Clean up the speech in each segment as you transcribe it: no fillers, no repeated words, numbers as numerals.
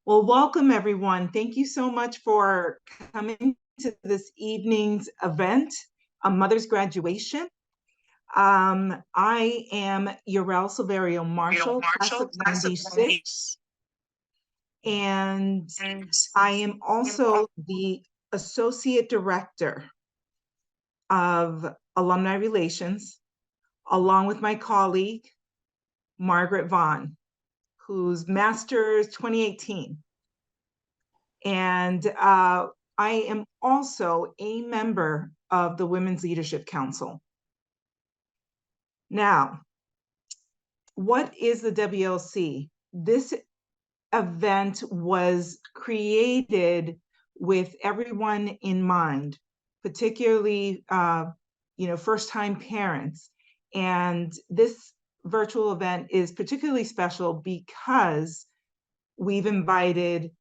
Well, welcome everyone. Thank you so much for coming to this evening's event, a mother's graduation. I am Urel Silverio Marshall, class of 96, and I am also the Associate Director of Alumni Relations, along with my colleague, Margaret Vaughn, who's Master's 2018. And I am also a member of the Women's Leadership Council. Now, what is the WLC? This event was created with everyone in mind, particularly first-time parents. And this virtual event is particularly special because we've invited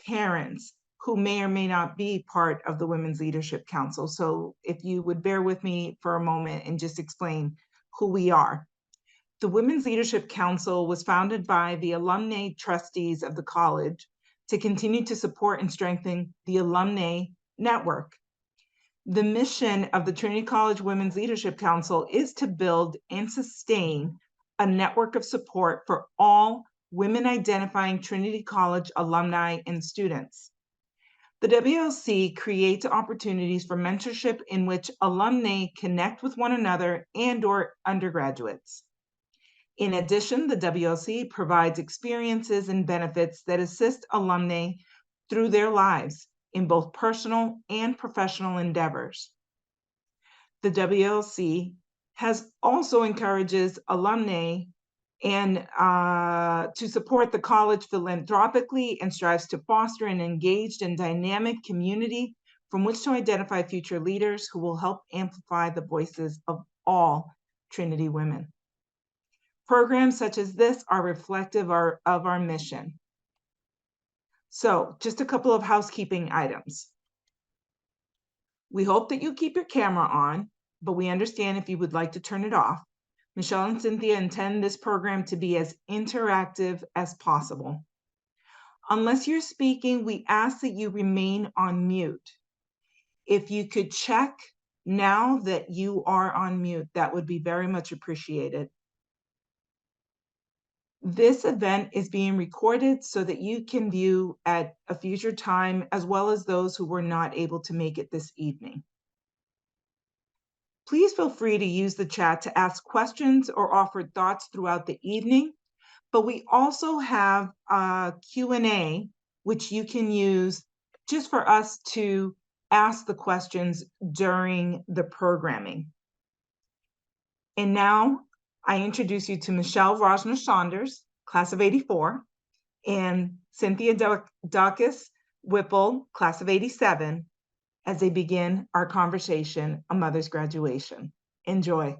parents who may or may not be part of the Women's Leadership Council. So if you would bear with me for a moment and just explain who we are. The Women's Leadership Council was founded by the alumni trustees of the college to continue to support and strengthen the alumni network. The mission of the Trinity College Women's Leadership Council is to build and sustain a network of support for all women identifying Trinity College alumni and students. The WLC creates opportunities for mentorship in which alumni connect with one another and/or undergraduates. In addition, the WLC provides experiences and benefits that assist alumni through their lives in both personal and professional endeavors. The WLC has also encourages alumni and to support the college philanthropically and strives to foster an engaged and dynamic community from which to identify future leaders who will help amplify the voices of all Trinity women. Programs such as this are reflective of our mission. So just a couple of housekeeping items. We hope that you keep your camera on, but we understand if you would like to turn it off. Michele and Cynthia intend this program to be as interactive as possible. Unless you're speaking, we ask that you remain on mute. If you could check now that you are on mute, that would be very much appreciated. This event is being recorded so that you can view at a future time, as well as those who were not able to make it this evening. Please feel free to use the chat to ask questions or offer thoughts throughout the evening, but we also have a Q&A, which you can use just for us to ask the questions during the programming. And now I introduce you to Michele Rosner Saunders, class of 84, and Cynthia Dokas Whipple, class of 87, as they begin our conversation, A Mother's Graduation. Enjoy.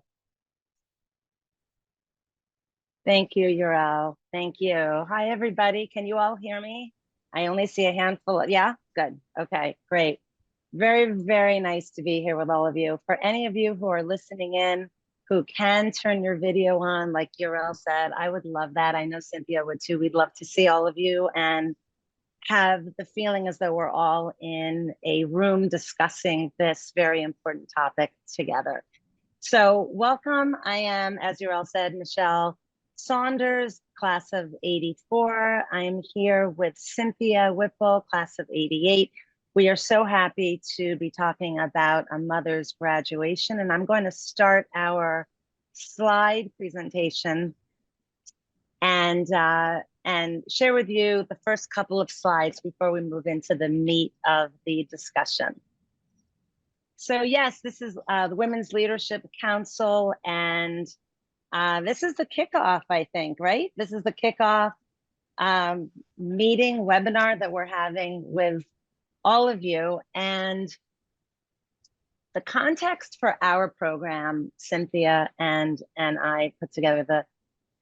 Thank you, Urel. Thank you. Hi, everybody. Can you all hear me? I only see a handful of, yeah? Good. Okay, great. Very, very nice to be here with all of you. For any of you who are listening in, who can turn your video on, like Urel said, I would love that. I know Cynthia would too. We'd love to see all of you and have the feeling as though we're all in a room discussing this very important topic together. So welcome. I am, as Urel said, Michele Saunders, class of 84. I'm here with Cynthia Whipple, class of 88. We are so happy to be talking about a mother's graduation, and I'm going to start our slide presentation and share with you the first couple of slides before we move into the meat of the discussion. So yes, this is the Women's Leadership Council, and this is the kickoff, I think, right? This is the kickoff meeting, webinar that we're having with all of you. And the context for our program, Cynthia and I put together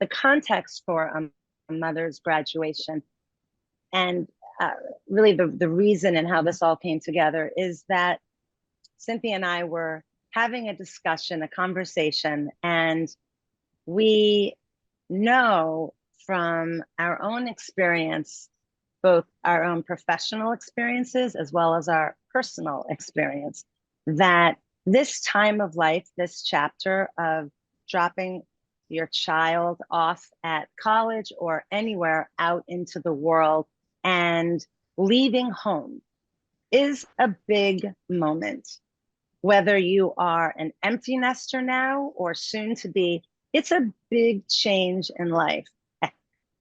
the context for a mother's graduation. And really the reason and how this all came together is that Cynthia and I were having a discussion, a conversation, and we know from our own experience both our own professional experiences as well as our personal experience, that this time of life, this chapter of dropping your child off at college or anywhere out into the world and leaving home is a big moment. Whether you are an empty nester now or soon to be, it's a big change in life.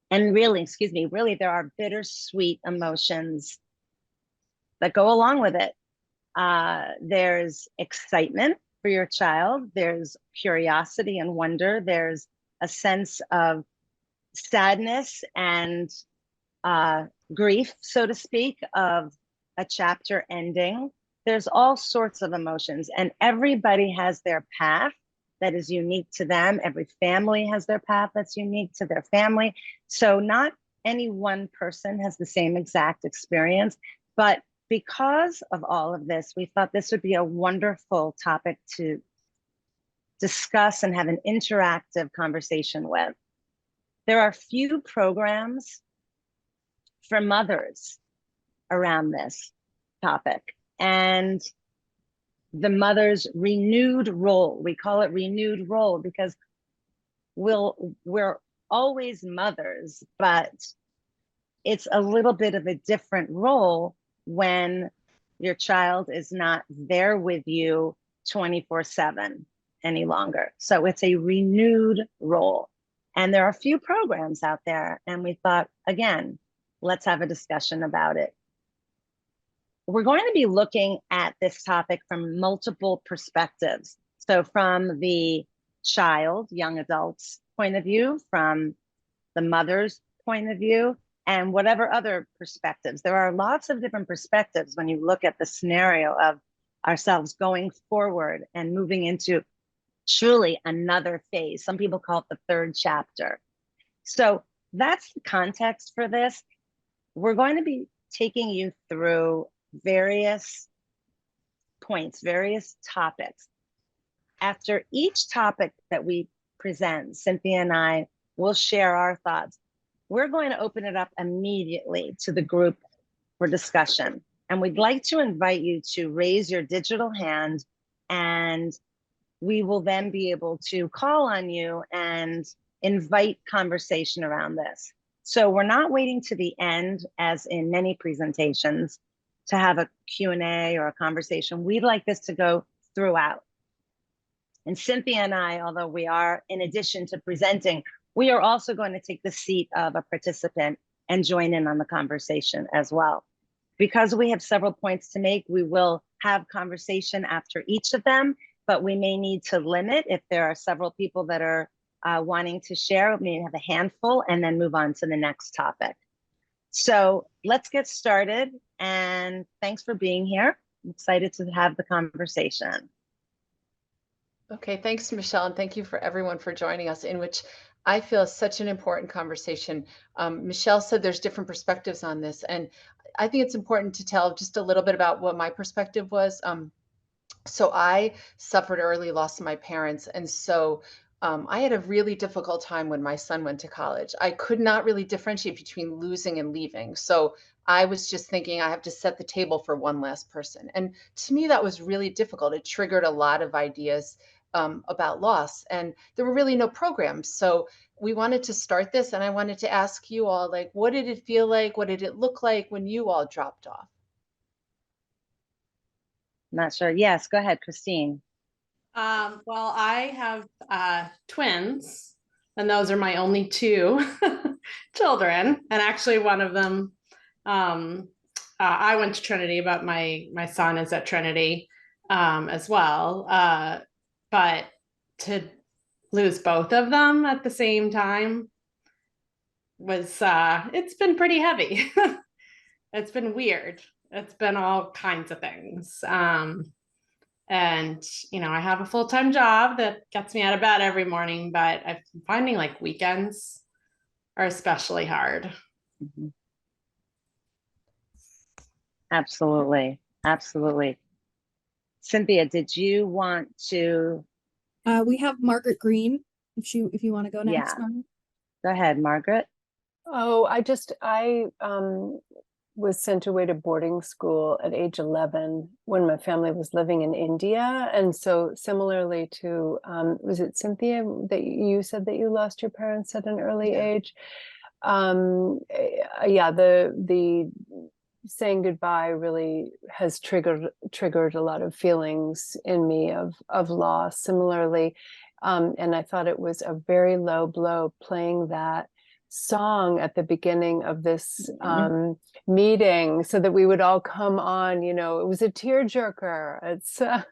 And really, excuse me, really, there are bittersweet emotions that go along with it. There's excitement for your child. There's curiosity and wonder. There's a sense of sadness and grief, so to speak, of a chapter ending. There's all sorts of emotions, and everybody has their path that is unique to them. Every family has their path that's unique to their family. So not any one person has the same exact experience, but because of all of this, we thought this would be a wonderful topic to discuss and have an interactive conversation with. There are few programs for mothers around this topic, and the mother's renewed role, we call it renewed role because we're always mothers, but it's a little bit of a different role when your child is not there with you 24/7 any longer. So it's a renewed role. And there are a few programs out there, and we thought, again, let's have a discussion about it. We're going to be looking at this topic from multiple perspectives. So from the child, young adult's point of view, from the mother's point of view, and whatever other perspectives. There are lots of different perspectives when you look at the scenario of ourselves going forward and moving into truly another phase. Some people call it the third chapter. So that's the context for this. We're going to be taking you through various points, various topics. After each topic that we present, Cynthia and I will share our thoughts. We're going to open it up immediately to the group for discussion. And we'd like to invite you to raise your digital hand, and we will then be able to call on you and invite conversation around this. So we're not waiting to the end, as in many presentations, to have a Q&A or a conversation. We'd like this to go throughout. And Cynthia and I, although we are, in addition to presenting, we are also going to take the seat of a participant and join in on the conversation as well. Because we have several points to make, we will have conversation after each of them, but we may need to limit if there are several people that are wanting to share. We may have a handful and then move on to the next topic. So let's get started, and thanks for being here. I'm excited to have the conversation. Okay, thanks, Michelle, and thank you for everyone for joining us, in which I feel is such an important conversation. Michelle said there's different perspectives on this, and I think it's important to tell just a little bit about what my perspective was. So I suffered early loss of my parents, and so I had a really difficult time when my son went to college. I could not really differentiate between losing and leaving. So I was just thinking I have to set the table for one last person. And to me, that was really difficult. It triggered a lot of ideas about loss, and there were really no programs. So we wanted to start this, and I wanted to ask you all, like, what did it feel like? What did it look like when you all dropped off? Not sure. Yes, go ahead, Christine. Well, I have twins, and those are my only two children. And actually, one of them, I went to Trinity, but my son is at Trinity as well. But to lose both of them at the same time was it's been pretty heavy. It's been weird. It's been all kinds of things. And, you know, I have a full-time job that gets me out of bed every morning, but I'm finding like weekends are especially hard. Mm-hmm. Absolutely. Absolutely. Cynthia, did you want to? We have Margaret Green, if you want to go next. Yeah. Go ahead, Margaret. Oh, I was sent away to boarding school at age 11 when my family was living in India. And so similarly to, was it Cynthia that you said that you lost your parents at an early age? Yeah, the saying goodbye really has triggered a lot of feelings in me of loss. Similarly, and I thought it was a very low blow playing that song at the beginning of this meeting so that we would all come on. You know, it was a tearjerker. It's I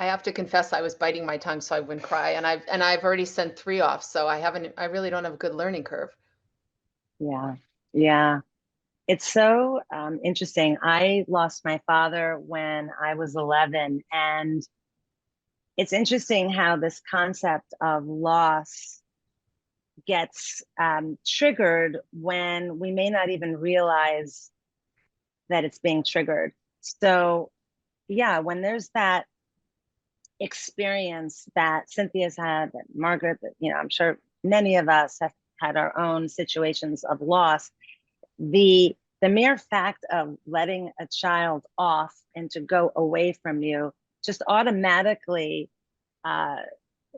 have to confess, I was biting my tongue so I wouldn't cry, and I've already sent 3 off, so I really don't have a good learning curve. Yeah, yeah. It's so interesting. I lost my father when I was 11, and it's interesting how this concept of loss gets triggered when we may not even realize that it's being triggered. So yeah, when there's that experience that Cynthia's had, that Margaret, that, you know, I'm sure many of us have had our own situations of loss, the mere fact of letting a child off and to go away from you just automatically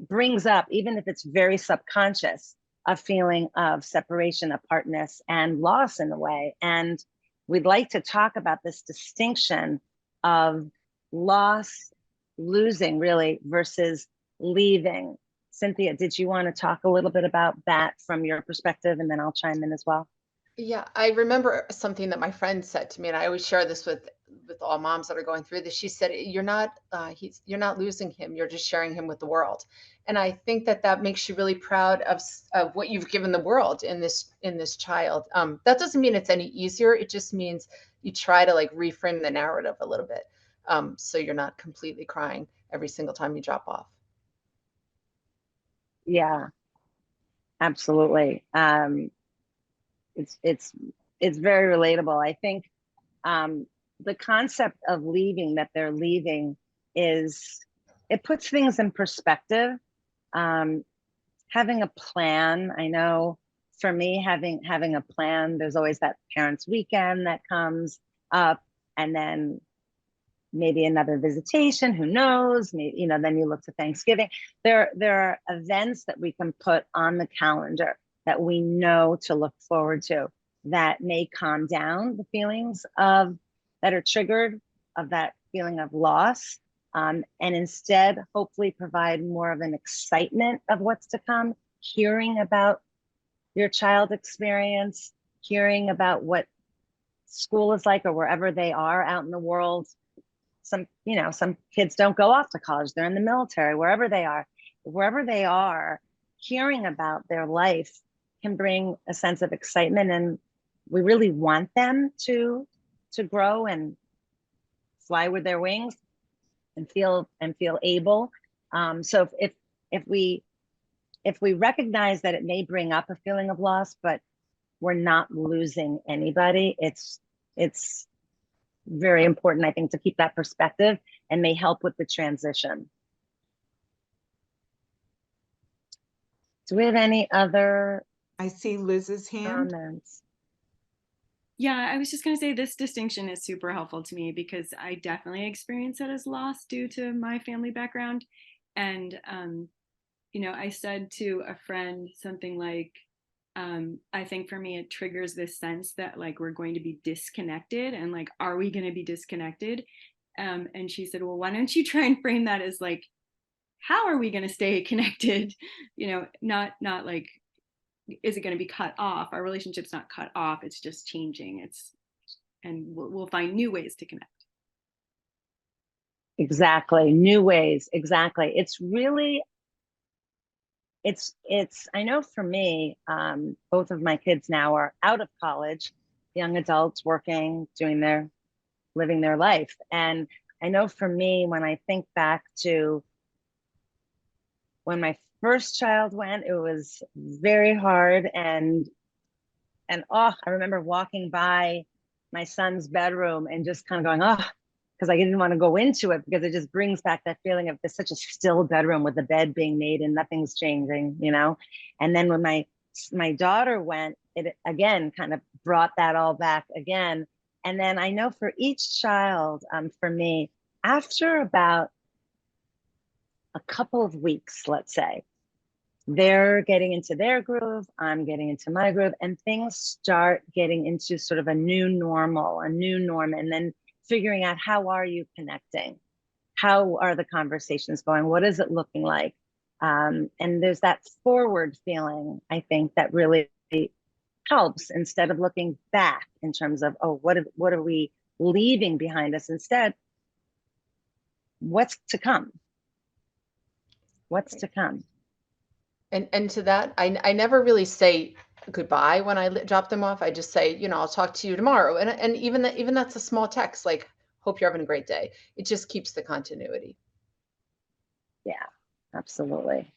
brings up, even if it's very subconscious, a feeling of separation, apartness, and loss in a way. And we'd like to talk about this distinction of loss, losing really, versus leaving. Cynthia, did you want to talk a little bit about that from your perspective, and then I'll chime in as well? Yeah, I remember something that my friend said to me, and I always share this with all moms that are going through this. She said, "You're not you're not losing him. You're just sharing him with the world." And I think that that makes you really proud of what you've given the world in this child. That doesn't mean it's any easier. It just means you try to like reframe the narrative a little bit, so you're not completely crying every single time you drop off. Yeah, absolutely. It's very relatable. I think the concept of leaving, that they're leaving, is, it puts things in perspective. Having a plan, I know for me, having a plan, there's always that parents' weekend that comes up, and then maybe another visitation, who knows, maybe, you know, then you look to Thanksgiving. There are events that we can put on the calendar that we know to look forward to, that may calm down the feelings of that are triggered, of that feeling of loss, and instead hopefully provide more of an excitement of what's to come, hearing about your child experience, hearing about what school is like or wherever they are out in the world. Some, you know, some kids don't go off to college, they're in the military, wherever they are, hearing about their life can bring a sense of excitement, and we really want them to grow and fly with their wings and feel able. So if we recognize that it may bring up a feeling of loss, but we're not losing anybody, it's very important, I think, to keep that perspective, and may help with the transition. Do we have any other I see Liz's hand. comments? Yeah, I was just going to say this distinction is super helpful to me because I definitely experienced it as loss due to my family background. And, you know, I said to a friend something like, I think for me, it triggers this sense that like we're going to be disconnected, and like, are we going to be disconnected? And she said, well, why don't you try and frame that as like, how are we going to stay connected? You know, not like, is it going to be cut off? Our relationship's not cut off. It's just changing. And we'll find new ways to connect. Exactly. New ways. Exactly. It's really, it's, I know for me, both of my kids now are out of college, young adults working, living their life. And I know for me, when I think back to when my first child went, it was very hard. And oh, I remember walking by my son's bedroom and just kind of going, oh, because I didn't want to go into it, because it just brings back that feeling of there's such a still bedroom with the bed being made and nothing's changing, you know? And then when my once my daughter went, it again kind of brought that all back again. And then I know for each child, for me, after about a couple of weeks, let's say, they're getting into their groove, I'm getting into my groove, and things start getting into sort of a new normal, a new norm, and then figuring out, how are you connecting? How are the conversations going? What is it looking like? And there's that forward feeling, I think, that really helps, instead of looking back in terms of, oh, what are we leaving behind us? Instead, what's to come? What's to come? And to that, I never really say goodbye when I drop them off. I just say, I'll talk to you tomorrow. And even that's a small text, like, hope you're having a great day. It just keeps the continuity. Yeah, absolutely.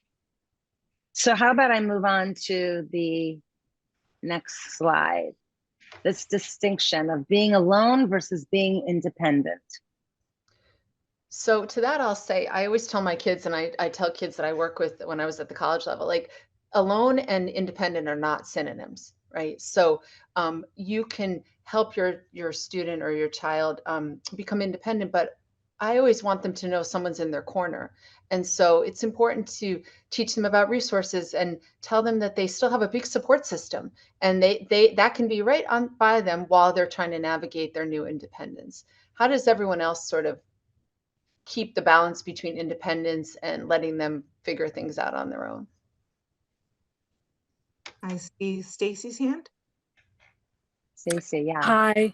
So how about I move on to the next slide? This distinction of being alone versus being independent. So to that, I'll say, I always tell my kids, and I tell kids that I work with when I was at the college level, like, alone and independent are not synonyms, right? So you can help your student or your child become independent, but I always want them to know someone's in their corner. And so it's important to teach them about resources and tell them that they still have a big support system, and they that can be right on by them while they're trying to navigate their new independence. How does everyone else sort of keep the balance between independence and letting them figure things out on their own? I see Stacy's hand. Stacey, yeah. Hi.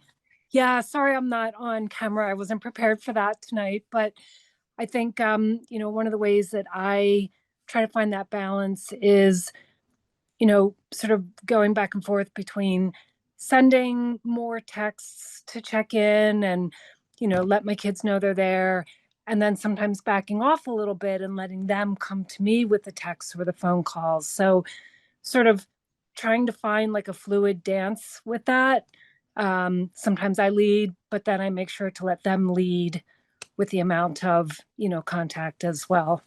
Yeah, sorry I'm not on camera. I wasn't prepared for that tonight, but I think one of the ways that I try to find that balance is, sort of going back and forth between sending more texts to check in and, let my kids know they're there, and then sometimes backing off a little bit and letting them come to me with the texts or the phone calls. So sort of trying to find like a fluid dance with that. Sometimes I lead, but then I make sure to let them lead with the amount of, contact as well.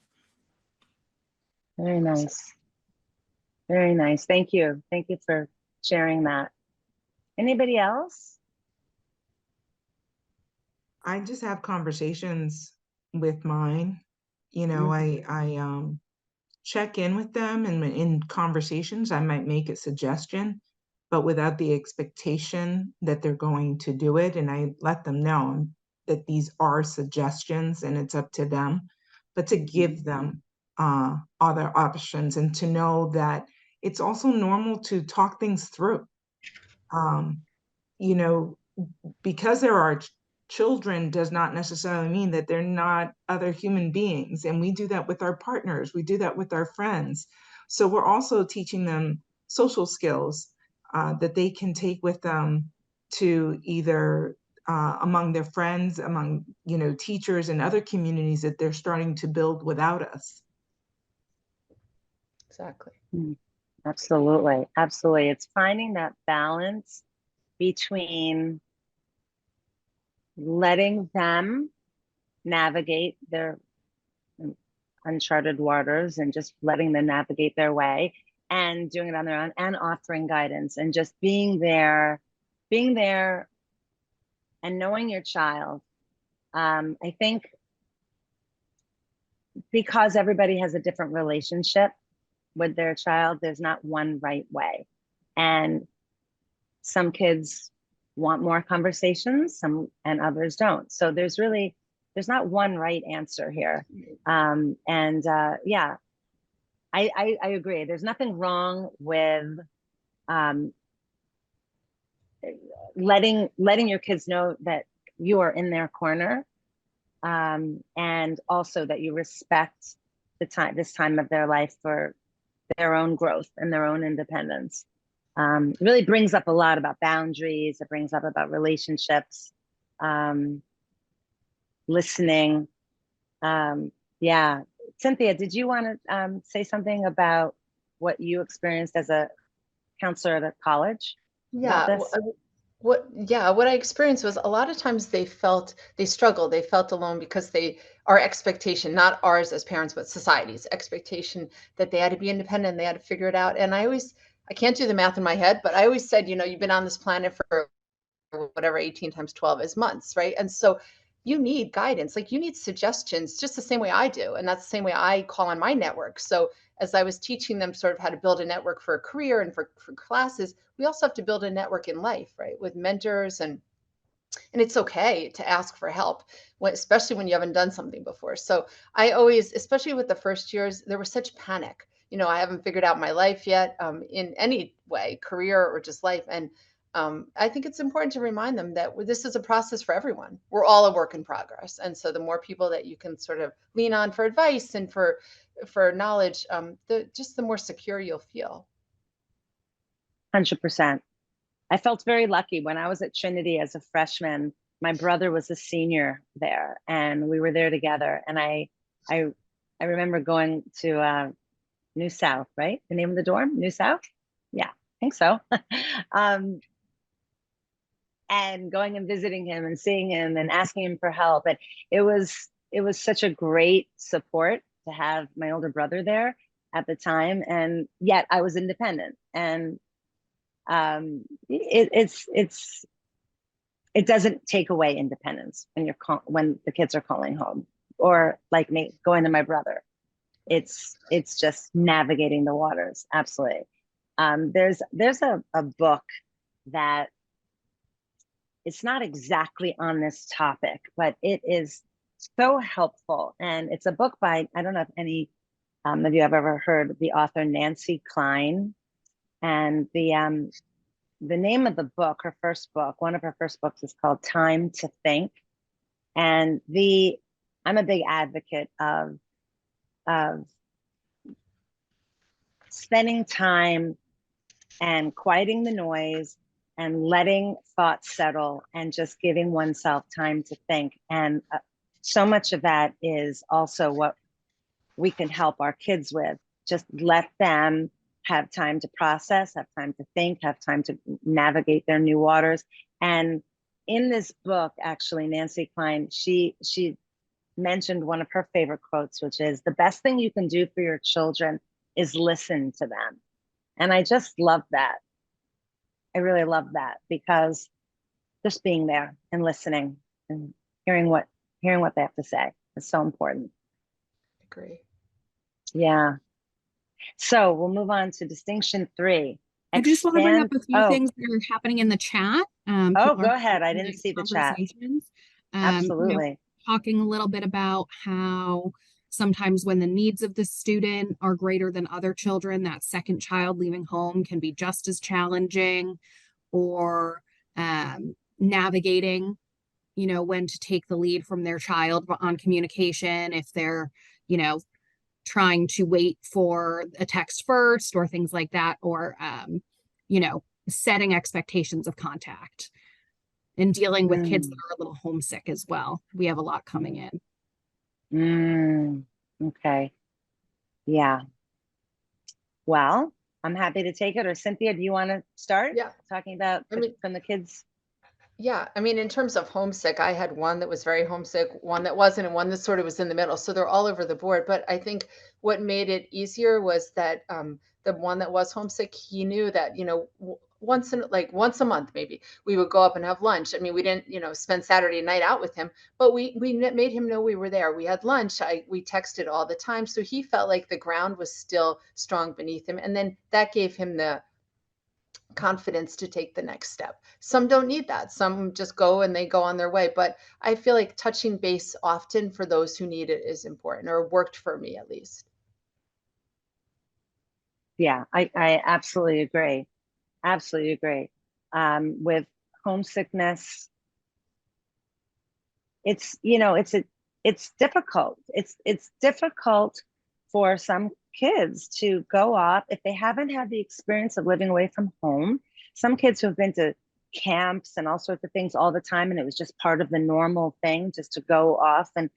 Very nice. Very nice. Thank you. Thank you for sharing that. Anybody else? I just have conversations with mine. I check in with them, and in conversations, I might make a suggestion, but without the expectation that they're going to do it. And I let them know that these are suggestions and it's up to them, but to give them other options, and to know that it's also normal to talk things through. Because there are children does not necessarily mean that they're not other human beings. And we do that with our partners. We do that with our friends. So we're also teaching them social skills that they can take with them to either among their friends, among, teachers and other communities that they're starting to build without us. Exactly. Absolutely. Absolutely. It's finding that balance between letting them navigate their uncharted waters and just letting them navigate their way and doing it on their own, and offering guidance and just being there and knowing your child. I think because everybody has a different relationship with their child, there's not one right way. And some kids want more conversations, and others don't. So there's not one right answer here. Yeah, I agree. There's nothing wrong with letting your kids know that you are in their corner, and also that you respect this time of their life for their own growth and their own independence. It really brings up a lot about boundaries. It brings up about relationships, listening. Yeah. Cynthia, did you want to say something about what you experienced as a counselor at a college? Yeah. What I experienced was, a lot of times they struggled, they felt alone because our expectation, not ours as parents, but society's expectation, that they had to be independent, they had to figure it out. And I I can't do the math in my head, but I always said, you've been on this planet for whatever 18 times 12 is months, right? And so you need guidance, like you need suggestions just the same way I do. And that's the same way I call on my network. So as I was teaching them sort of how to build a network for a career and for classes, we also have to build a network in life, right? With mentors, and it's okay to ask for help, especially when you haven't done something before. So I always, especially with the first years, there was such panic. I haven't figured out my life yet, in any way, career or just life. And I think it's important to remind them that this is a process for everyone. We're all a work in progress. And so the more people that you can sort of lean on for advice and for knowledge, the more secure you'll feel. 100%. I felt very lucky when I was at Trinity as a freshman. My brother was a senior there, and we were there together. And I remember going to New South, right? The name of the dorm, New South? Yeah, I think so. And going and visiting him and seeing him and asking him for help. And it was such a great support to have my older brother there at the time. And yet I was independent. And it doesn't take away independence when the kids are calling home, or like me going to my brother. It's just navigating the waters. Absolutely. There's a book that it's not exactly on this topic, but it is so helpful. And it's a book by, I don't know if any of you have ever heard of the author Nancy Klein. And the name of the book, one of her first books, is called Time to Think. And I'm a big advocate of spending time and quieting the noise and letting thoughts settle and just giving oneself time to think. And so much of that is also what we can help our kids with. Just let them have time to process, have time to think, have time to navigate their new waters. And in this book, actually, Nancy Klein, she mentioned one of her favorite quotes, which is, the best thing you can do for your children is listen to them. And I just love that. I really love that, because just being there and listening and hearing what they have to say is so important. Agree. Yeah. So we'll move on to distinction 3. I just want to bring up a few things that are happening in the chat. Go ahead. I didn't see the chat. Absolutely. Talking a little bit about how sometimes when the needs of the student are greater than other children, that second child leaving home can be just as challenging, or navigating, when to take the lead from their child on communication, if they're, trying to wait for a text first or things like that, or, setting expectations of contact, and dealing with kids that are a little homesick as well. We have a lot coming in. Okay. Yeah. Well, I'm happy to take it. Or Cynthia, do you want to start? Yeah. Talking about from the kids? Yeah, I mean, in terms of homesick, I had one that was very homesick, one that wasn't, and one that sort of was in the middle. So they're all over the board. But I think what made it easier was that the one that was homesick, he knew that, once a month, maybe we would go up and have lunch. I mean, we didn't, spend Saturday night out with him, but we made him know we were there. We had lunch. We texted all the time. So he felt like the ground was still strong beneath him. And then that gave him the confidence to take the next step. Some don't need that. Some just go and they go on their way. But I feel like touching base often for those who need it is important, or worked for me at least. Yeah, I absolutely agree. Absolutely agree. With homesickness, it's difficult. It's difficult for some kids to go off if they haven't had the experience of living away from home. Some kids who have been to camps and all sorts of things all the time, and it was just part of the normal thing just to go off and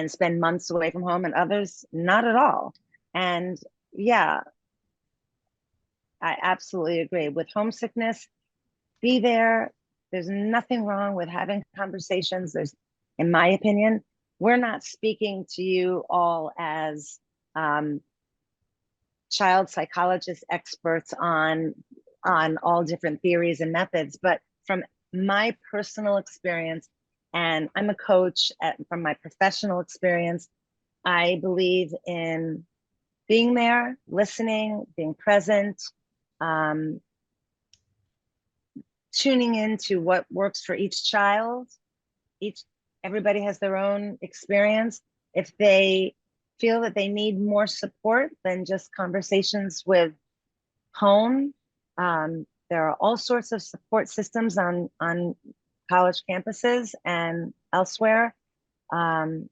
spend months away from home, and others not at all. And yeah, I absolutely agree. With homesickness, be there. There's nothing wrong with having conversations. In my opinion, we're not speaking to you all as child psychologist experts on all different theories and methods, but from my personal experience, and I'm a coach from my professional experience, I believe in being there, listening, being present, tuning into what works for each child. Everybody has their own experience. If they feel that they need more support than just conversations with home, there are all sorts of support systems on college campuses and elsewhere. And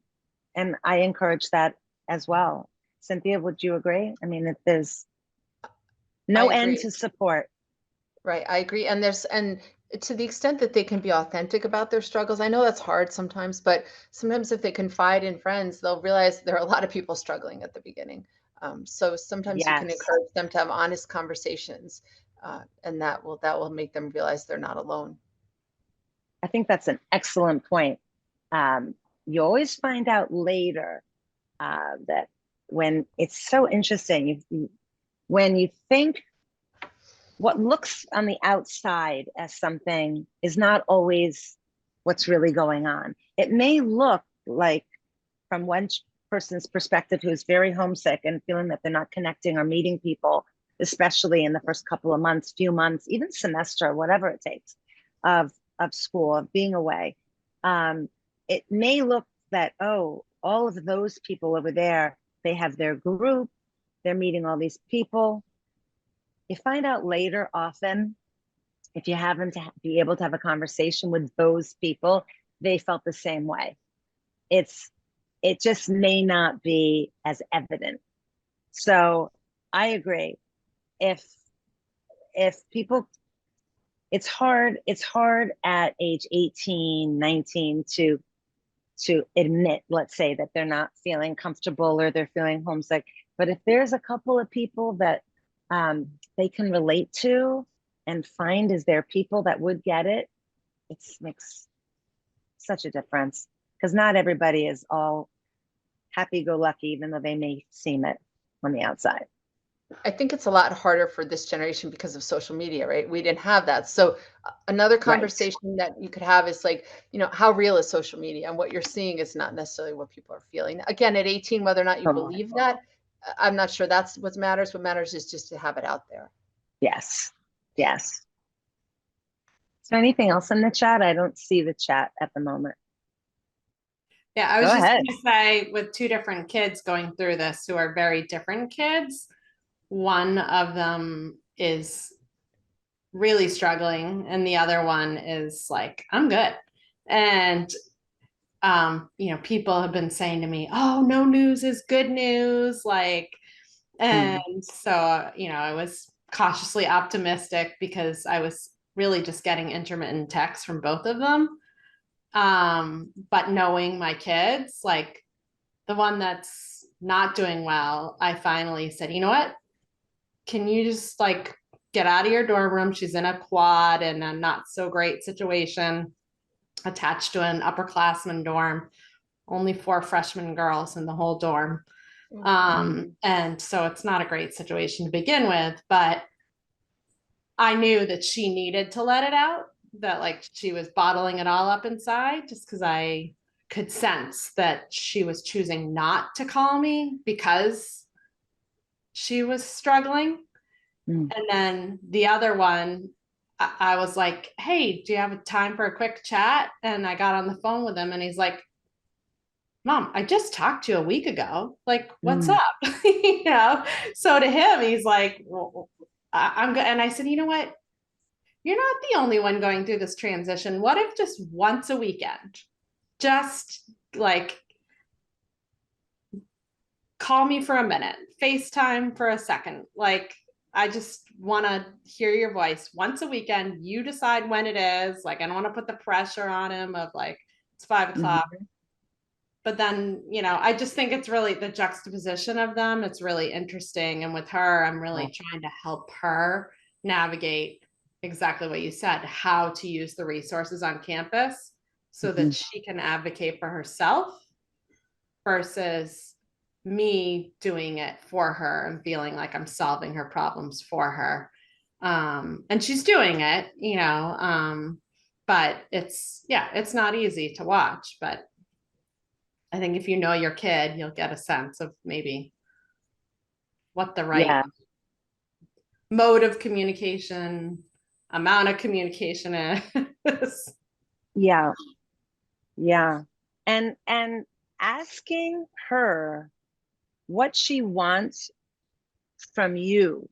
I encourage that as well. Cynthia, would you agree? I mean, if there's no end to support. Right, I agree. And to the extent that they can be authentic about their struggles, I know that's hard sometimes, but sometimes if they confide in friends, they'll realize there are a lot of people struggling at the beginning. So sometimes you can encourage them to have honest conversations, and that will make them realize they're not alone. I think that's an excellent point. You always find out later that when it's so interesting, when you think what looks on the outside as something is not always what's really going on. It may look like, from one person's perspective who's very homesick and feeling that they're not connecting or meeting people, especially in the first couple of months, few months, even semester, whatever it takes, of school, of being away. It may look that, oh, all of those people over there, they have their group, they're meeting all these people. You find out later, often, if you happen to be able to have a conversation with those people, they felt the same way. It just may not be as evident. So I agree. If people, it's hard at age 18, 19 to admit, let's say, that they're not feeling comfortable or they're feeling homesick. But if there's a couple of people that they can relate to and find as their people that would get it, it makes such a difference, because not everybody is all happy-go-lucky, even though they may seem it on the outside. I think it's a lot harder for this generation because of social media, right? We didn't have that. So another conversation that you could have is like, how real is social media? And what you're seeing is not necessarily what people are feeling. Again, at 18, whether or not you believe that, I'm not sure that's what matters. What matters is just to have it out there. Yes. Yes. Is there anything else in the chat? I don't see the chat at the moment. Yeah, I was just going to say, with two different kids going through this who are very different kids, one of them is really struggling and the other one is like, I'm good. And people have been saying to me, oh, no news is good news. And so, I was cautiously optimistic because I was really just getting intermittent texts from both of them. But knowing my kids, like the one that's not doing well, I finally said, you know what? Can you just get out of your dorm room? She's in a quad in a not so great situation, attached to an upperclassman dorm, only 4 freshman girls in the whole dorm. And so it's not a great situation to begin with, but I knew that she needed to let it out, that she was bottling it all up inside, just because I could sense that she was choosing not to call me because she was struggling. And then the other one, I was like, hey, do you have time for a quick chat? And I got on the phone with him and he's like, Mom, I just talked to you a week ago. What's up? So to him, he's like, well, I'm good. And I said, you know what? You're not the only one going through this transition. What if just once a weekend, just call me for a minute, FaceTime for a second. I just want to hear your voice once a weekend. You decide when it is. I don't want to put the pressure on him of it's 5 o'clock. But then, I just think it's really the juxtaposition of them. It's really interesting. And with her, I'm really trying to help her navigate exactly what you said, how to use the resources on campus so that she can advocate for herself versus me doing it for her and feeling like I'm solving her problems for her. And she's doing it, but it's not easy to watch, but I think if you know your kid, you'll get a sense of maybe what the right mode of communication, amount of communication is. Yeah. Yeah. And asking her what she wants from you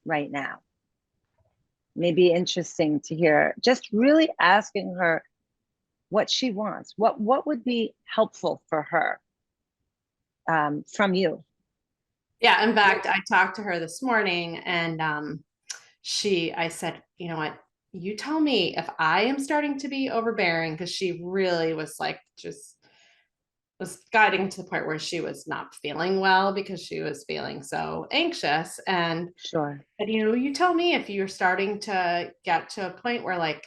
right now may be interesting to hear. Just really asking her what she wants, what would be helpful for her from you. Yeah, in fact, I talked to her this morning, and I said, you know what, you tell me if I am starting to be overbearing, because she really was like, just was guiding to the point where she was not feeling well because she was feeling so anxious. And Sure. you tell me if you're starting to get to a point where, like,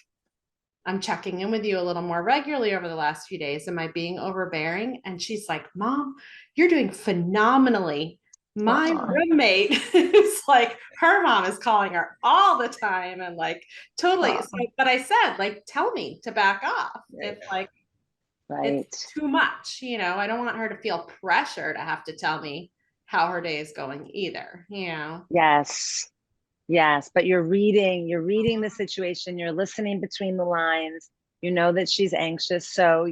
I'm checking in with you a little more regularly over the last few days. Am I being overbearing? And she's like, Mom, you're doing phenomenally. My roommate is like, her mom is calling her all the time, and like totally. So, but I said, like, tell me to back off. If like it's too much, I don't want her to feel pressure to have to tell me how her day is going either, Yes. Yes, but you're reading the situation, you're listening between the lines, you know that she's anxious. So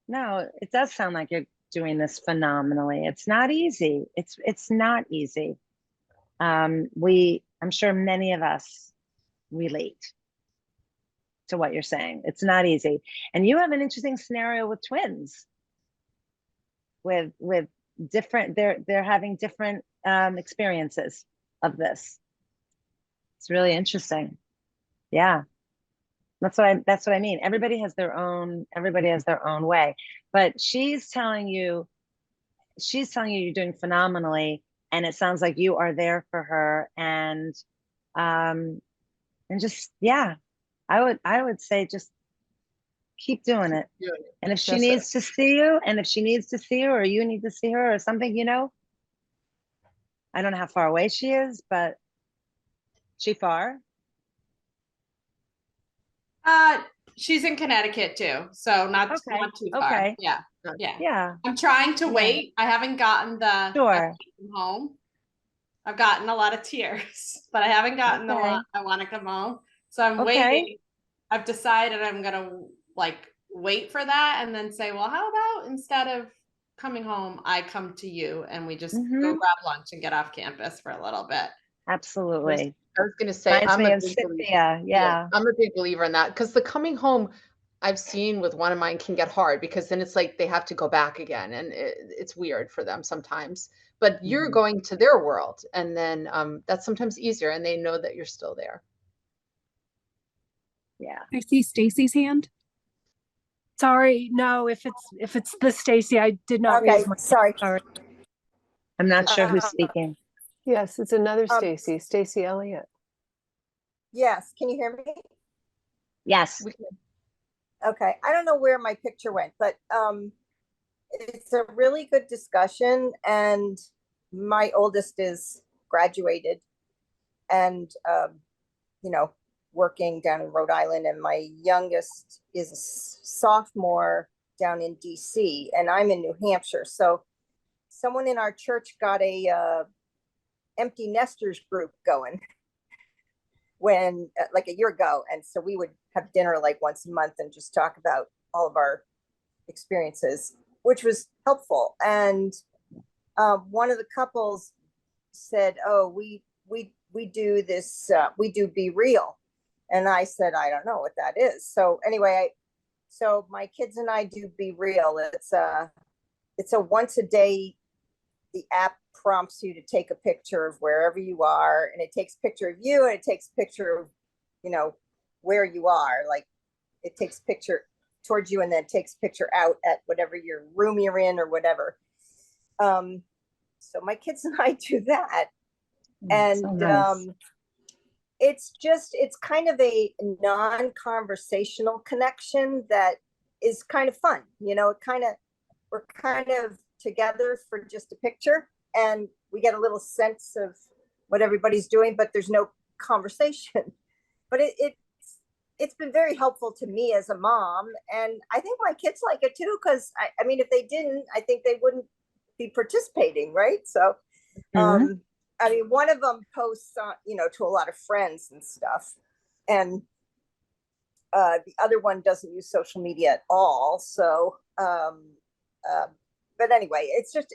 no, it does sound like you're doing this phenomenally. It's not easy. It's not easy. I'm sure many of us relate to what you're saying. It's not easy. And you have an interesting scenario with twins, with different, they're having different experiences of this. It's really interesting. Yeah. That's what I mean. Everybody has their own way. But she's telling you you're doing phenomenally, and it sounds like you are there for her, and just, yeah, I would say just keep doing it. And if she needs to see you, or you need to see her or something, I don't know how far away she is, but she far? She's in Connecticut too, so not too far. Okay. Yeah. I'm trying to wait. I haven't gotten the come home. I've gotten a lot of tears, but I haven't gotten the one I want to come home. So I'm waiting. I've decided I'm gonna like wait for that and then say, well, how about instead of coming home, I come to you and we just go grab lunch and get off campus for a little bit. Absolutely. I was going to say, I'm a big Cynthia. Yeah. I'm a big believer in that, because the coming home I've seen with one of mine can get hard, because then it's like they have to go back again, and it's weird for them sometimes. But you're going to their world, and then that's sometimes easier, and they know that you're still there. Yeah. I see Stacy's hand. Sorry, no, if it's the Stacy, I did not raise my sorry. I'm not sure who's speaking. Yes, it's another Stacy Elliott. Yes, can you hear me? Yes. Okay, I don't know where my picture went, but it's a really good discussion, and my oldest is graduated and working down in Rhode Island, and my youngest is a sophomore down in DC, and I'm in New Hampshire. So someone in our church got a empty nesters group going when like a year ago, and so we would have dinner like once a month and just talk about all of our experiences, which was helpful. And one of the couples said, oh, we do this, we do Be Real. And I said, I don't know what that is. So anyway, so my kids and I do Be Real. It's a once a day, the app prompts you to take a picture of wherever you are, and it takes a picture of you, and it takes a picture of, where you are. Like, it takes a picture towards you and then takes a picture out at whatever your room you're in or whatever. So my kids and I do that. And so nice. It's kind of a non-conversational connection that is kind of fun. We're kind of together for just a picture, and we get a little sense of what everybody's doing, but there's no conversation. But it's been very helpful to me as a mom, and I think my kids like it too, because I mean, if they didn't, I think they wouldn't be participating, right? So I mean, one of them posts on, to a lot of friends and stuff, and the other one doesn't use social media at all. So but anyway, it's just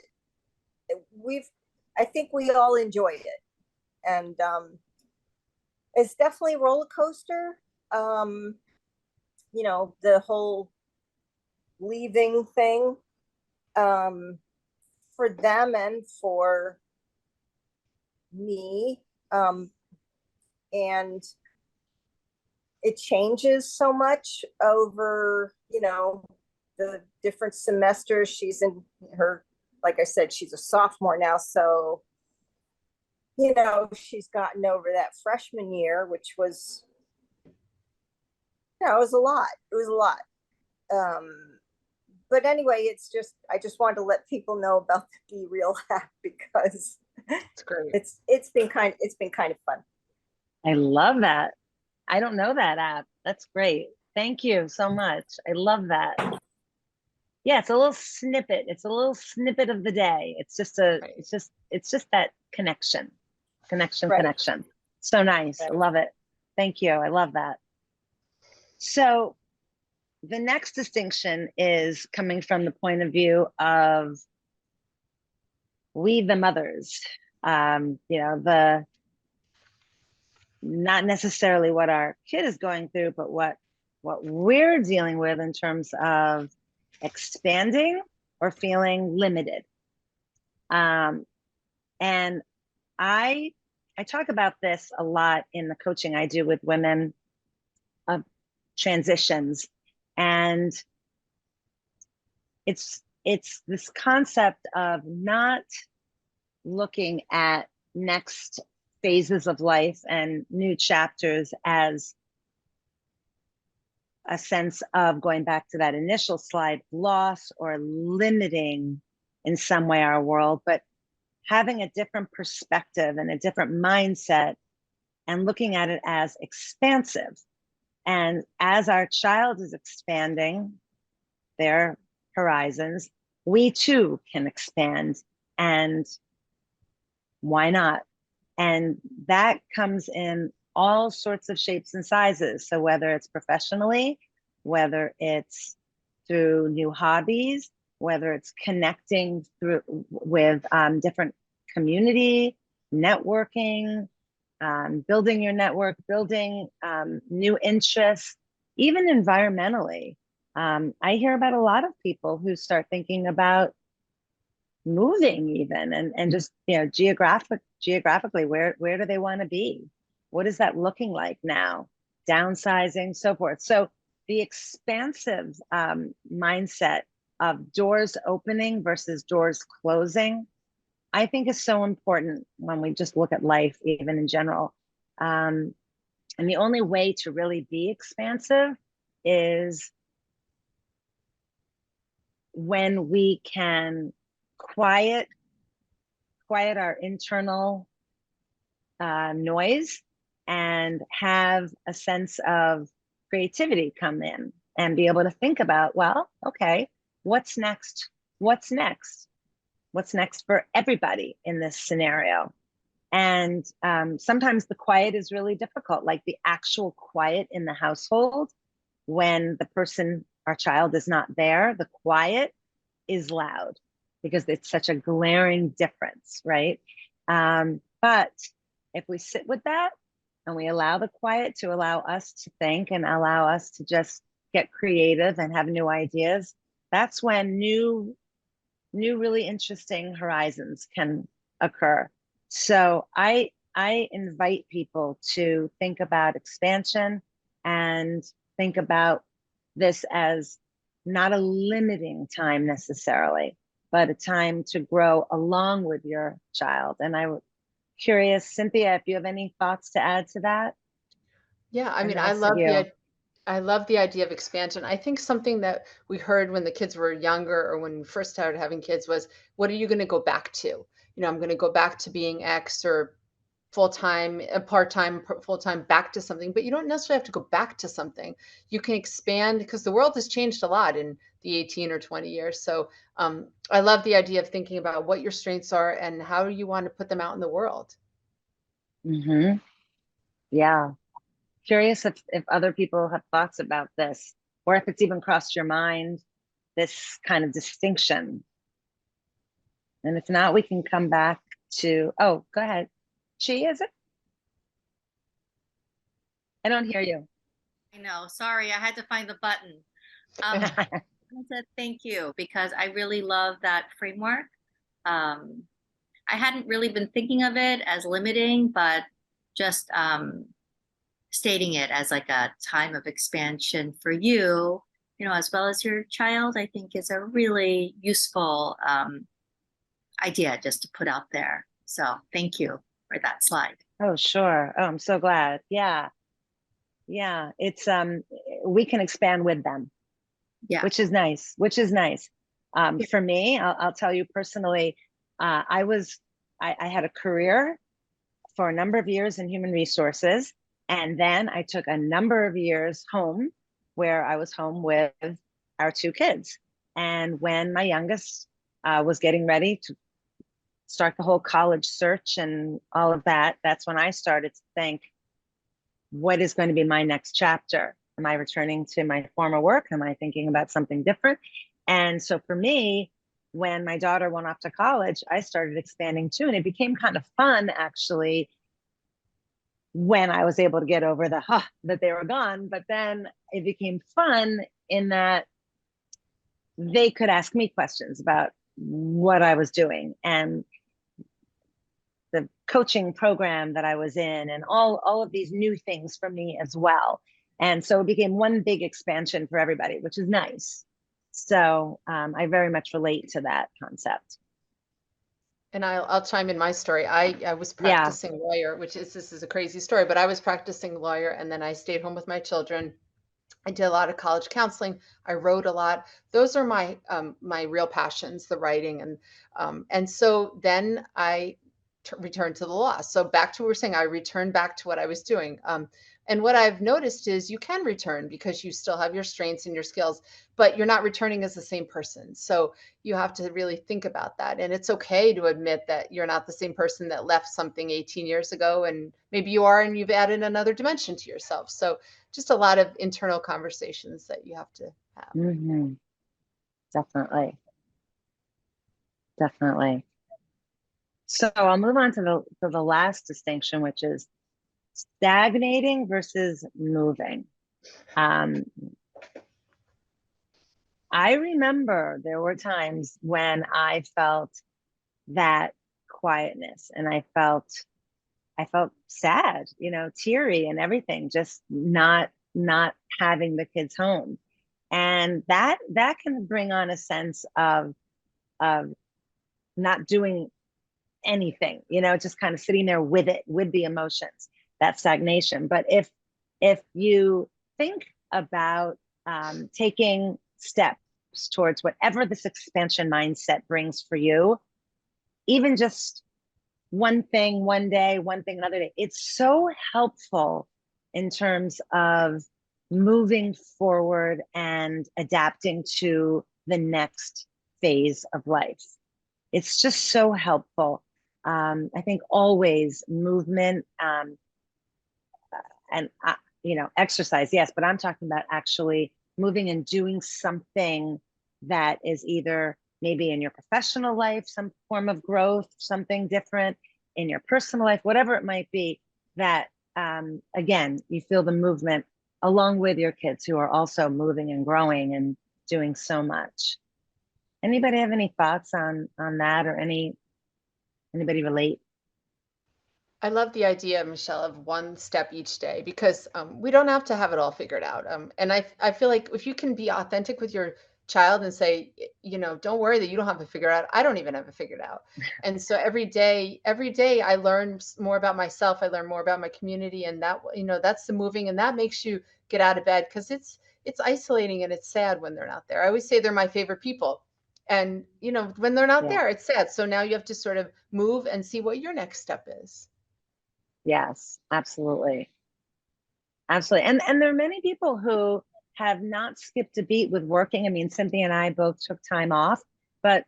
I think we all enjoyed it, and it's definitely a roller coaster. The whole leaving thing, for them and for me, and it changes so much over, the different semesters. She's in her, like I said, she's a sophomore now, so she's gotten over that freshman year, which was, it was a lot. It was a lot. But anyway, I just wanted to let people know about the Be Real app, because It's great. it's been kind of fun. I love that. I don't know that app. That's great. Thank you so much. I love that. Yeah, it's a little snippet. It's a little snippet of the day. It's just that connection. Connection. So nice. Right. I love it. Thank you. I love that. So the next distinction is coming from the point of view of we, the mothers, the not necessarily what our kid is going through, but what we're dealing with in terms of expanding or feeling limited. And I talk about this a lot in the coaching I do with women of transitions, and it's this concept of not looking at next phases of life and new chapters as a sense of going back to that initial slide, loss or limiting in some way our world, but having a different perspective and a different mindset and looking at it as expansive. And as our child is expanding their horizons, we too can expand, and why not? And that comes in all sorts of shapes and sizes. So whether it's professionally, whether it's through new hobbies, whether it's connecting with different community, networking, building your network, building new interests, even environmentally. I hear about a lot of people who start thinking about moving even, and just, geographically, where do they want to be? What is that looking like now? Downsizing, so forth. So the expansive mindset of doors opening versus doors closing, I think is so important when we just look at life, even in general. And the only way to really be expansive is when we can quiet our internal noise and have a sense of creativity come in and be able to think about, well, okay, what's next? What's next for everybody in this scenario? And sometimes the quiet is really difficult, like the actual quiet in the household. When the person, our child, is not there, the quiet is loud because it's such a glaring difference, right? But if we sit with that and we allow the quiet to allow us to think and allow us to just get creative and have new ideas, that's when new really interesting horizons can occur. So I invite people to think about expansion and think about this as not a limiting time necessarily, but a time to grow along with your child. And I'm curious, Cynthia, if you have any thoughts to add to that. Yeah, I mean, I love you. I love the idea of expansion. I think something that we heard when the kids were younger or when we first started having kids was, what are you going to go back to? I'm going to go back to being X or full-time, part-time, full-time, back to something, but you don't necessarily have to go back to something. You can expand because the world has changed a lot in the 18 or 20 years. So I love the idea of thinking about what your strengths are and how you want to put them out in the world. Mm-hmm. Yeah. Curious if other people have thoughts about this, or if it's even crossed your mind, this kind of distinction. And if not, we can come back to, oh, go ahead. Is it? I don't hear you. I know. Sorry, I had to find the button. I said thank you because I really love that framework. I hadn't really been thinking of it as limiting, but just stating it as like a time of expansion for you, as well as your child, I think is a really useful idea just to put out there. So thank you for that slide. Oh, sure. Oh, I'm so glad. Yeah. Yeah. It's we can expand with them. Yeah. Which is nice. For me, I'll tell you personally, I had a career for a number of years in human resources. And then I took a number of years home where I was home with our two kids. And when my youngest was getting ready to start the whole college search and all of that, that's when I started to think, what is going to be my next chapter? Am I returning to my former work? Am I thinking about something different? And so for me, when my daughter went off to college, I started expanding too. And it became kind of fun, actually, when I was able to get over that they were gone. But then it became fun in that they could ask me questions about what I was doing and the coaching program that I was in and all of these new things for me as well. And so it became one big expansion for everybody, which is nice. So I very much relate to that concept. And I'll chime in my story. I was practicing lawyer, this is a crazy story, but I was practicing lawyer and then I stayed home with my children. I did a lot of college counseling. I wrote a lot. Those are my my real passions, the writing, and so then I returned to the law. So back to what we're saying, I returned back to what I was doing. And what I've noticed is you can return because you still have your strengths and your skills, but you're not returning as the same person. So you have to really think about that. And it's okay to admit that you're not the same person that left something 18 years ago. And maybe you are, and you've added another dimension to yourself. So just a lot of internal conversations that you have to have. Mm-hmm. Definitely. Definitely. So I'll move on to the last distinction, which is stagnating versus moving. I remember there were times when I felt that quietness and I felt sad, teary and everything, just not having the kids home. And that can bring on a sense of not doing anything, just kind of sitting there with the emotions, that stagnation. But if you think about taking steps towards whatever this expansion mindset brings for you, even just one thing one day, one thing another day, it's so helpful in terms of moving forward and adapting to the next phase of life. It's just so helpful. I think always movement and exercise, yes, but I'm talking about actually moving and doing something that is either maybe in your professional life, some form of growth, something different in your personal life, whatever it might be, that again, you feel the movement along with your kids who are also moving and growing and doing so much. Anybody have any thoughts on that, or anybody relate? I love the idea, Michele, of one step each day, because we don't have to have it all figured out. And I feel like if you can be authentic with your child and say, you know, don't worry that you don't have it figured out. I don't even have it figured out. And so every day I learn more about myself. I learn more about my community, and that, you know, that's the moving, and that makes you get out of bed, because it's isolating and it's sad when they're not there. I always say they're my favorite people. And, you know, when they're not there, it's sad. So now you have to sort of move and see what your next step is. Yes, absolutely. Absolutely. And there are many people who have not skipped a beat with working. I mean, Cynthia and I both took time off, but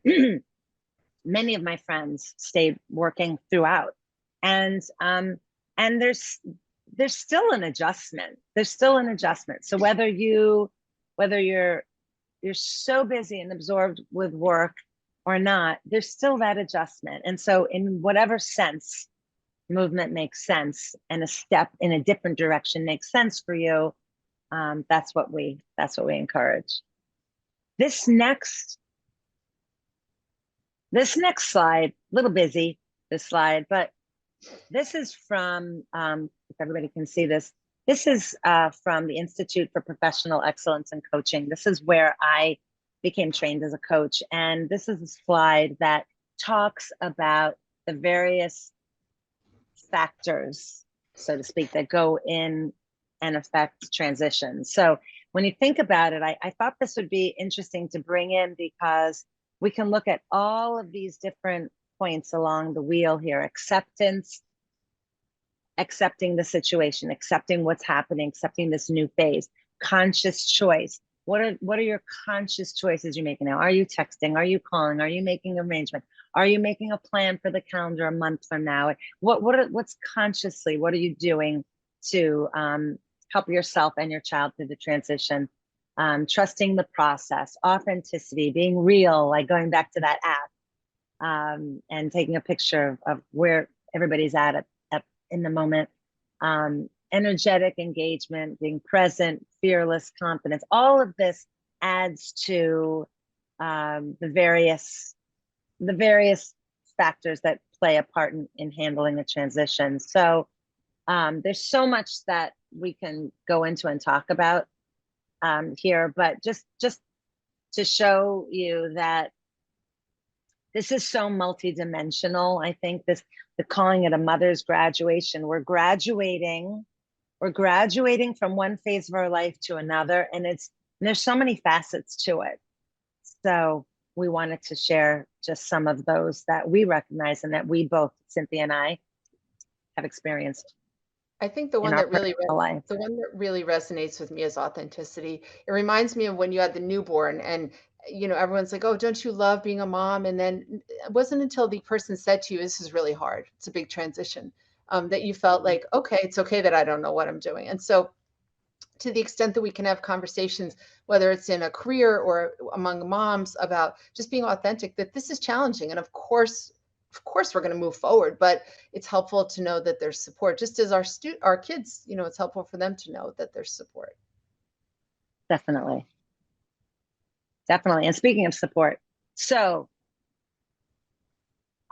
many of my friends stayed working throughout. And there's still an adjustment. There's still an adjustment. So whether you're so busy and absorbed with work or not, there's still that adjustment. And so in whatever sense movement makes sense, and a step in a different direction makes sense for you, that's what we encourage. This next slide, a little busy, this slide, but this is from, if everybody can see this, this is from the Institute for Professional Excellence in Coaching. This is where I became trained as a coach. And this is a slide that talks about the various factors, so to speak, that go in and affect transitions. So when you think about it, I thought this would be interesting to bring in, because we can look at all of these different points along the wheel here: acceptance, accepting the situation, accepting what's happening, accepting this new phase, conscious choice. What are your conscious choices you're making now? Are you texting? Are you calling? Are you making arrangements? Are you making a plan for the calendar a month from now? What's consciously, what are you doing to help yourself and your child through the transition? Trusting the process, authenticity, being real, like going back to that app, and taking a picture of where everybody's at in the moment. Energetic engagement, being present, fearless, confidence. All of this adds to the various factors that play a part in handling the transition. So there's so much that we can go into and talk about here, but just to show you that this is so multidimensional. I think they're calling it a mother's graduation. We're graduating from one phase of our life to another, and there's so many facets to it. So we wanted to share just some of those that we recognize and that we both, Cynthia and I, have experienced. I think the one that really resonates with me is authenticity. It reminds me of when you had the newborn, and you know, everyone's like, "Oh, don't you love being a mom?" And then it wasn't until the person said to you, "This is really hard. It's a big transition," that you felt like, "Okay, it's okay that I don't know what I'm doing." And so, to the extent that we can have conversations, whether it's in a career or among moms, about just being authentic, that this is challenging, and of course we're going to move forward, but it's helpful to know that there's support, just as our kids, you know, it's helpful for them to know that there's support. Definitely. And speaking of support, so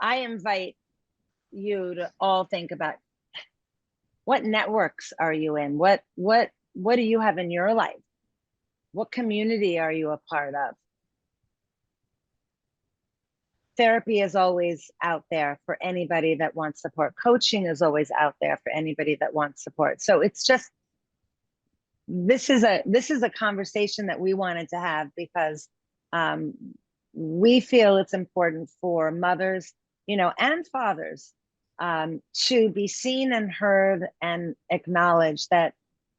I invite you to all think about, what networks are you in? What do you have in your life? What community are you a part of? Therapy is always out there for anybody that wants support. Coaching is always out there for anybody that wants support. So it's just, this is a conversation that we wanted to have, because we feel it's important for mothers, you know, and fathers, to be seen and heard and acknowledged that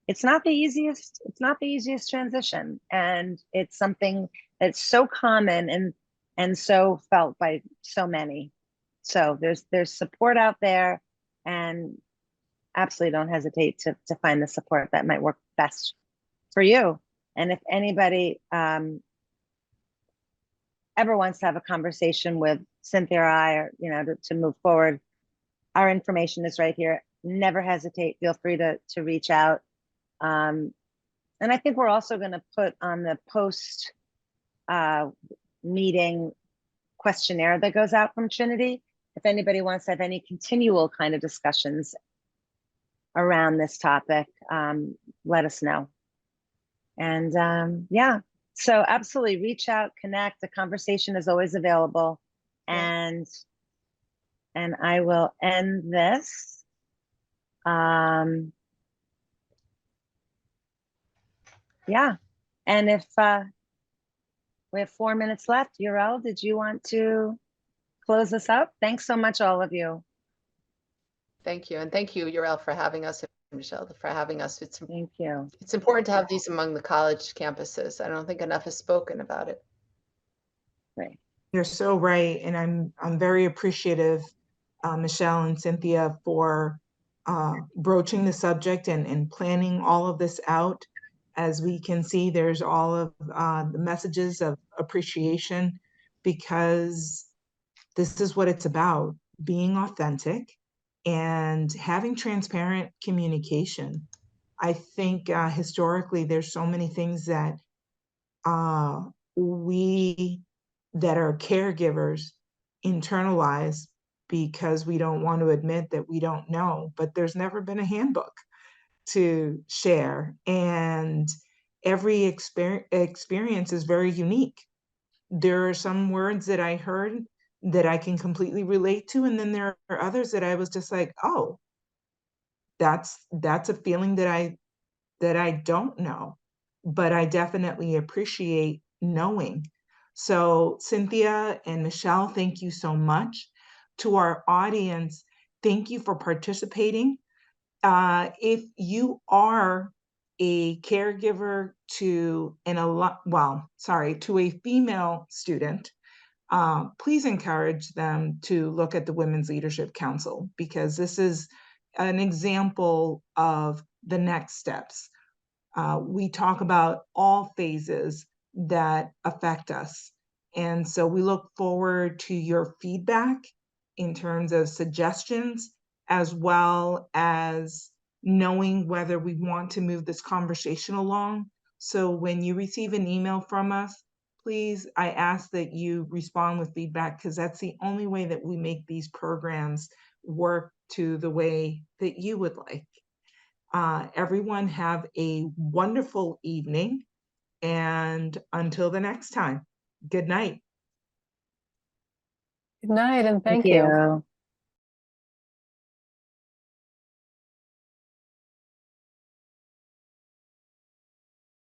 it's not the easiest transition, and it's something that's so common and so felt by so many. So there's support out there, and absolutely don't hesitate to find the support that might work best for you. And if anybody ever wants to have a conversation with Cynthia or I, or, you know, to move forward, our information is right here. Never hesitate. Feel free to reach out. And I think we're also going to put on the post meeting questionnaire that goes out from Trinity. If anybody wants to have any continual kind of discussions around this topic, let us know. And yeah, So absolutely reach out, connect. The conversation is always available. Yes. And I will end this. Yeah. And if we have 4 minutes left, Uriel, did you want to close us up? Thanks so much, all of you. Thank you. And thank you, Uriel, for having us, and Michele, for having us. Thank you. It's important to have these among the college campuses. I don't think enough is spoken about it. Great. You're so right, and I'm very appreciative, Michele and Cynthia, for broaching the subject and planning all of this out. As we can see, there's all of the messages of appreciation, because this is what it's about: being authentic and having transparent communication. I think historically, there's so many things that we that are caregivers internalize because we don't want to admit that we don't know, but there's never been a handbook to share. And every experience is very unique. There are some words that I heard that I can completely relate to, and then there are others that I was just like, oh, that's a feeling that I don't know, but I definitely appreciate knowing. So Cynthia and Michele, thank you so much. To our audience, thank you for participating. If you are a caregiver to to a female student, please encourage them to look at the Women's Leadership Council, because this is an example of the next steps. We talk about all phases that affect us. And so we look forward to your feedback in terms of suggestions, as well as knowing whether we want to move this conversation along. So when you receive an email from us, please, I ask that you respond with feedback, because that's the only way that we make these programs work to the way that you would like. Everyone have a wonderful evening, and until the next time, good night. Good night, and Thank thank you. you.